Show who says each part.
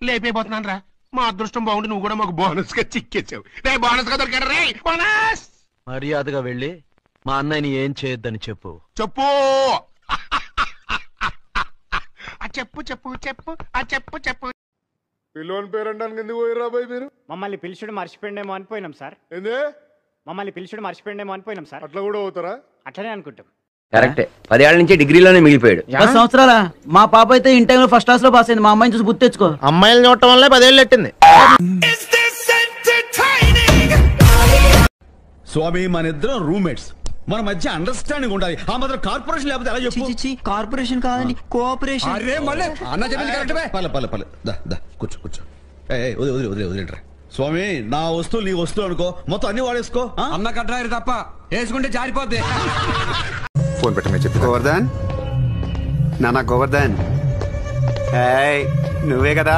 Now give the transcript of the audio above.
Speaker 1: లేపైపోతున్నాను రా. మా అదృష్టం బాగుండి నువ్వు కూడా మాకు బోనస్ గా చిక్కేసావు. రే బోనస్ గా దొరికాడు రే బోనస్.
Speaker 2: మర్యాదగా వెళ్ళి మా అన్నయ్యని ఏం చేయొద్దని చెప్పు.
Speaker 1: చెప్పు చెప్పు చెప్పు చెప్పు చెప్పు చెప్పు.
Speaker 3: పిల్లోని పేరంటానికి ఎందుకు పోయిరా బాయ్ మీరు?
Speaker 4: మమ్మల్ని పిలిచుడు మర్చిపోయిండేమో అనిపోయినాం సార్.
Speaker 3: ఏందే
Speaker 4: మమ్మల్ని పిలిచుడు మర్చిపోయిండేమో అనిపోయినాం సార్.
Speaker 3: అట్లా కూడా పోతారా?
Speaker 4: అట్లనే అనుకుంటాం.
Speaker 5: కరెక్టే, 10 ఏళ్ల నుంచి డిగ్రీలోనే మిగిలిపోయాడు.
Speaker 6: 10 సంవత్సరాల మా పాప అయితే ఇన్ టైంలో ఫస్ట్ క్లాస్ లో పాస్ అయింది. మా అమ్మాయిని చూసి గుర్తు తెచ్చుకో.
Speaker 7: అమ్మాయిలు చూడటం వల్లే 10 ఏళ్ళు ఎట్టింది.
Speaker 8: స్వామి మన ఇద్దరం రూమ్మేట్స్, మన మధ్య అండర్స్టాండింగ్ ఉండాలి. ఆ మాత్రం కార్పొరేషన్ లేకపోతే ఎలా చెప్పు?
Speaker 6: కార్పొరేషన్ కాదండి, కోఆపరేషన్.
Speaker 8: అరే మళ్ళీ అన్న చెప్పింది కరెక్టే. పర్లే దా కూర్చో కూర్చో. వదిలేంట్రా స్వామి. నా వస్తువులు నీ వస్తువులు అనుకో, మొత్తం అన్ని వాడేసుకో.
Speaker 7: అన్న కట్రారు తప్ప వేసుకుంటే జారిపోద్ది.
Speaker 9: ఫోన్ పెట్టమే చెప్పు. గోవర్ధన్, నాన్న గోవర్ధన్, నువ్వే కదా?